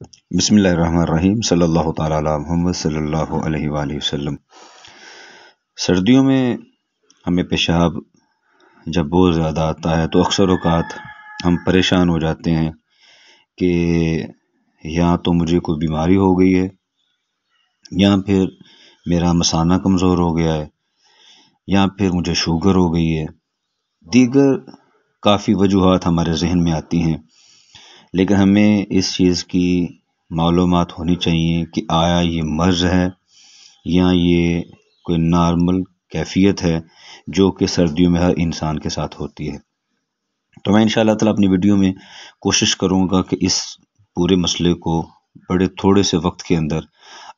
بسم اللہ الرحمن الرحیم صلی اللہ تعالیٰ علی محمد صلی اللہ علیہ وآلہ وسلم۔ سردیوں میں ہمیں پیشاب جب بہت زیادہ آتا ہے تو اکثر اوقات ہم پریشان ہو جاتے ہیں کہ یا تو مجھے کوئی بیماری ہو گئی ہے، یا پھر میرا مثانہ کمزور ہو گیا ہے، یا پھر مجھے شوگر ہو گئی ہے۔ دیگر کافی وجوہات ہمارے ذہن میں آتی ہیں، لیکن ہمیں اس چیز کی معلومات ہونی چاہیے کہ آیا یہ مرض ہے یا یہ کوئی نارمل کیفیت ہے جو کہ سردیوں میں ہر انسان کے ساتھ ہوتی ہے۔ تو میں انشاءاللہ تعالیٰ اپنی ویڈیو میں کوشش کروں گا کہ اس پورے مسئلے کو بڑے تھوڑے سے وقت کے اندر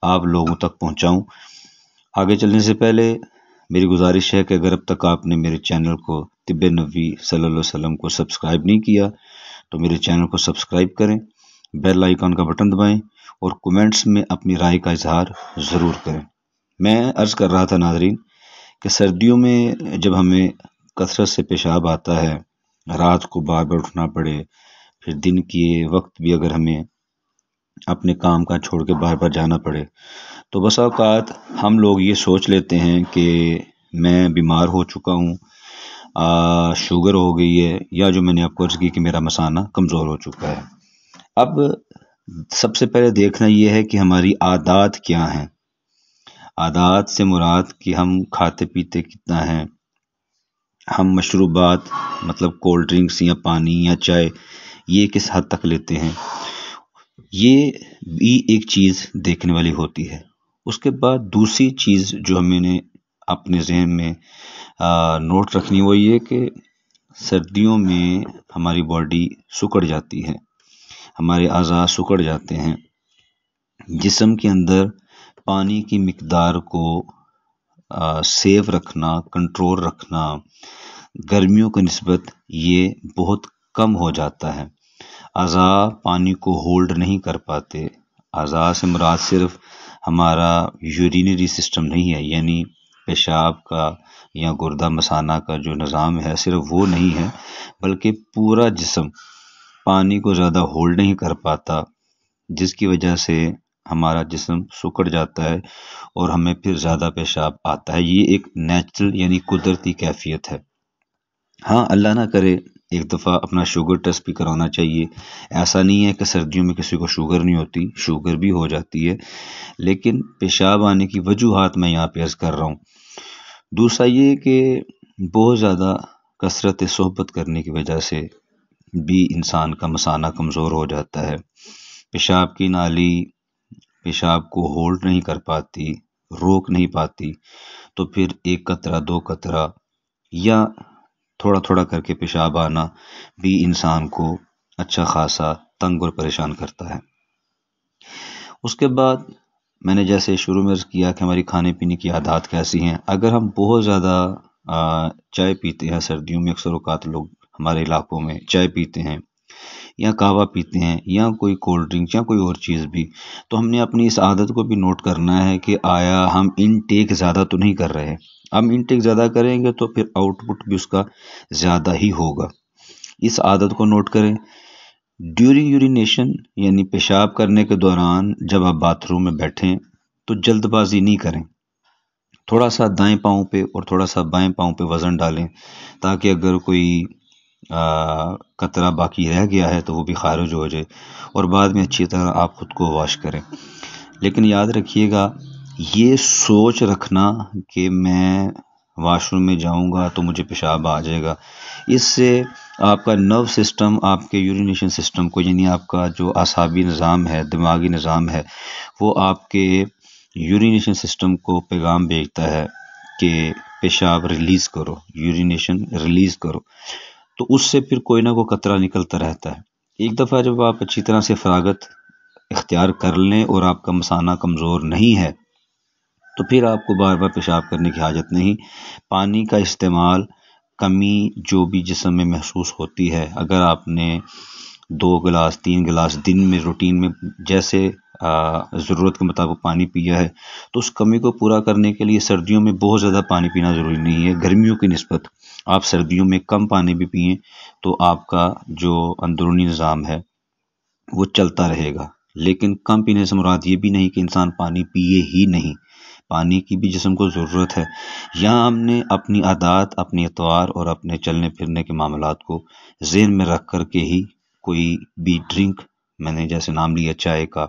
آپ لوگوں تک پہنچاؤں۔ آگے چلنے سے پہلے میری گزارش ہے کہ اگر اب تک آپ نے میرے چینل کو طب نبوی صلی اللہ علیہ وسلم کو سبسکرائب نہیں کیا تو میرے چینل کو سبسکرائب کریں، بیل آئیکن کا بٹن دبائیں اور کومنٹس میں اپنی رائے کا اظہار ضرور کریں۔ میں عرض کر رہا تھا ناظرین کہ سردیوں میں جب ہمیں کثرت سے پیشاب آتا ہے، رات کو بار بار اٹھنا پڑے، پھر دن کے وقت بھی اگر ہمیں اپنے کام کا چھوڑ کے بار بار جانا پڑے، تو بس اوقات ہم لوگ یہ سوچ لیتے ہیں کہ میں بیمار ہو چکا ہوں، شوگر ہو گئی ہے، یا جو میں نے آپ کو عرض کی کہ میرا مثانہ کمزور ہو چکا ہے۔ اب سب سے پہلے دیکھنا یہ ہے کہ ہماری عادات کیا ہیں۔ عادات سے مراد کہ ہم کھاتے پیتے کتنا ہیں، ہم مشروبات مطلب کولڈ ڈرنکس یا پانی یا چائے یہ کس حد تک لیتے ہیں، یہ بھی ایک چیز دیکھنے والی ہوتی ہے۔ اس کے بعد دوسری چیز جو ہمیں نے اپنے ذہن میں نوٹ رکھنی وہ یہ کہ سردیوں میں ہماری باڈی سکڑ جاتی ہے، ہمارے اعضاء سکڑ جاتے ہیں۔ جسم کے اندر پانی کی مقدار کو سیو رکھنا، کنٹرول رکھنا گرمیوں کی نسبت یہ بہت کم ہو جاتا ہے۔ اعضاء پانی کو ہولڈ نہیں کر پاتے۔ اعضاء سے مراد صرف ہمارا یورینری سسٹم نہیں ہے، یعنی پیشاب کا یا گردہ مثانہ کا جو نظام ہے صرف وہ نہیں ہے، بلکہ پورا جسم پانی کو زیادہ ہولڈ نہیں کر پاتا، جس کی وجہ سے ہمارا جسم سکڑ جاتا ہے اور ہمیں پھر زیادہ پیشاب آتا ہے۔ یہ ایک نیچرل یعنی قدرتی کیفیت ہے۔ ہاں، اللہ نہ کرے ایک دفعہ اپنا شوگر ٹیسٹ بھی کرانا چاہیے۔ ایسا نہیں ہے کہ سردیوں میں کسی کو شوگر نہیں ہوتی، شوگر بھی ہو جاتی ہے، لیکن پیشاب آنے کی وجوہات میں یہاں پہ عرض کر رہا ہوں۔ دوسرا یہ کہ بہت زیادہ کثرت صحبت کرنے کی وجہ سے بھی انسان کا مثانہ کمزور ہو جاتا ہے۔ پیشاب کی نالی پیشاب کو ہولڈ نہیں کر پاتی، روک نہیں پاتی، تو پھر ایک قطرہ دو قطرہ یا تھوڑا تھوڑا کر کے پیشاب آنا بھی انسان کو اچھا خاصا تنگ اور پریشان کرتا ہے۔ اس کے بعد میں نے جیسے شروع میں عرض کیا کہ ہماری کھانے پینے کی عادات کیسی ہیں۔ اگر ہم بہت زیادہ چائے پیتے ہیں، سردیوں میں اکثر اوقات لوگ ہمارے علاقوں میں چائے پیتے ہیں یا قہوہ پیتے ہیں یا کوئی کولڈ ڈرنک یا کوئی اور چیز بھی، تو ہم نے اپنی اس عادت کو بھی نوٹ کرنا ہے کہ آیا ہم انٹیک زیادہ تو نہیں کر رہے۔ ہم انٹیک زیادہ کریں گے تو پھر آؤٹ پٹ بھی اس کا زیادہ ہی ہوگا۔ اس عادت کو نوٹ کریں۔ ڈیورنگ یورینیشن یعنی پیشاب کرنے کے دوران جب آپ باتھ روم میں بیٹھیں تو جلد بازی نہیں کریں، تھوڑا سا دائیں پاؤں پہ اور تھوڑا سا بائیں پاؤں پہ وزن ڈالیں تاکہ اگر کوئی قطرہ باقی رہ گیا ہے تو وہ بھی خارج ہو جائے، اور بعد میں اچھی طرح آپ خود کو واش کریں۔ لیکن یاد رکھیے گا، یہ سوچ رکھنا کہ میں واش روم میں جاؤں گا تو مجھے پیشاب آ جائے گا، اس سے آپ کا نرو سسٹم آپ کے یورینیشن سسٹم کو، یعنی آپ کا جو اعصابی نظام ہے، دماغی نظام ہے، وہ آپ کے یورینیشن سسٹم کو پیغام بھیجتا ہے کہ پیشاب ریلیز کرو، یورینیشن ریلیز کرو، تو اس سے پھر کوئی نہ کوئی قطرہ نکلتا رہتا ہے۔ ایک دفعہ جب آپ اچھی طرح سے فراغت اختیار کر لیں اور آپ کا مثانہ کمزور نہیں ہے تو پھر آپ کو بار بار پیشاب کرنے کی حاجت نہیں۔ پانی کا استعمال کمی جو بھی جسم میں محسوس ہوتی ہے، اگر آپ نے 2 گلاس 3 گلاس دن میں روٹین میں جیسے ضرورت کے مطابق پانی پیا ہے، تو اس کمی کو پورا کرنے کے لیے سردیوں میں بہت زیادہ پانی پینا ضروری نہیں ہے۔ گرمیوں کی نسبت آپ سردیوں میں کم پانی بھی پئیں تو آپ کا جو اندرونی نظام ہے وہ چلتا رہے گا، لیکن کم پینے سے مراد یہ بھی نہیں کہ انسان پانی پیے ہی نہیں، پانی کی بھی جسم کو ضرورت ہے۔ یہاں ہم نے اپنی عادات، اپنی اطوار اور اپنے چلنے پھرنے کے معاملات کو ذہن میں رکھ کر کے ہی کوئی بھی ڈرنک، میں نے جیسے نام لیا چائے کا،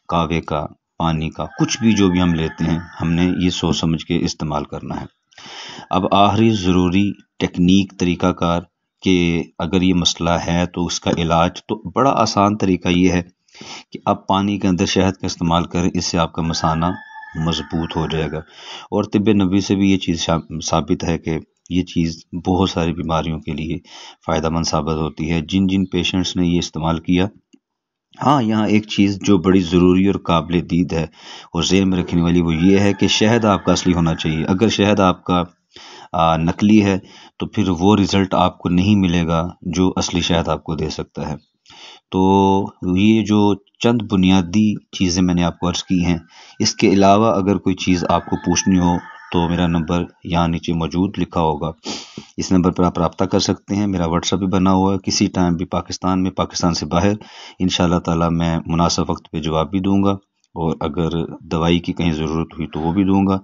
کہوے کا، پانی کا، کچھ بھی جو بھی ہم لیتے ہیں، ہم نے یہ سوچ سمجھ کے استعمال کرنا ہے۔ اب آخری ضروری ٹیکنیک، طریقہ کار کہ اگر یہ مسئلہ ہے تو اس کا علاج تو بڑا آسان طریقہ یہ ہے کہ آپ پانی کے اندر شہد کا استعمال کریں، اس سے آپ کا مثانہ مضبوط ہو جائے گا۔ اور طب نبوی سے بھی یہ چیز ثابت ہے کہ یہ چیز بہت ساری بیماریوں کے لیے فائدہ مند ثابت ہوتی ہے جن جن پیشنٹس نے یہ استعمال کیا۔ ہاں، یہاں ایک چیز جو بڑی ضروری اور قابل دید ہے اور ذہن میں رکھنے والی، وہ یہ ہے کہ شہد آپ کا اصلی ہونا چاہیے۔ اگر شہد آپ کا نقلی ہے تو پھر وہ رزلٹ آپ کو نہیں ملے گا جو اصلی شہد آپ کو دے سکتا ہے۔ تو یہ جو چند بنیادی چیزیں میں نے آپ کو عرض کی ہیں، اس کے علاوہ اگر کوئی چیز آپ کو پوچھنی ہو تو میرا نمبر یہاں نیچے موجود لکھا ہوگا، اس نمبر پر آپ رابطہ کر سکتے ہیں۔ میرا واٹس ایپ بھی بنا ہوا ہے، کسی ٹائم بھی پاکستان میں، پاکستان سے باہر انشاءاللہ تعالی میں مناسب وقت پہ جواب بھی دوں گا، اور اگر دوائی کی کہیں ضرورت ہوئی تو وہ بھی دوں گا۔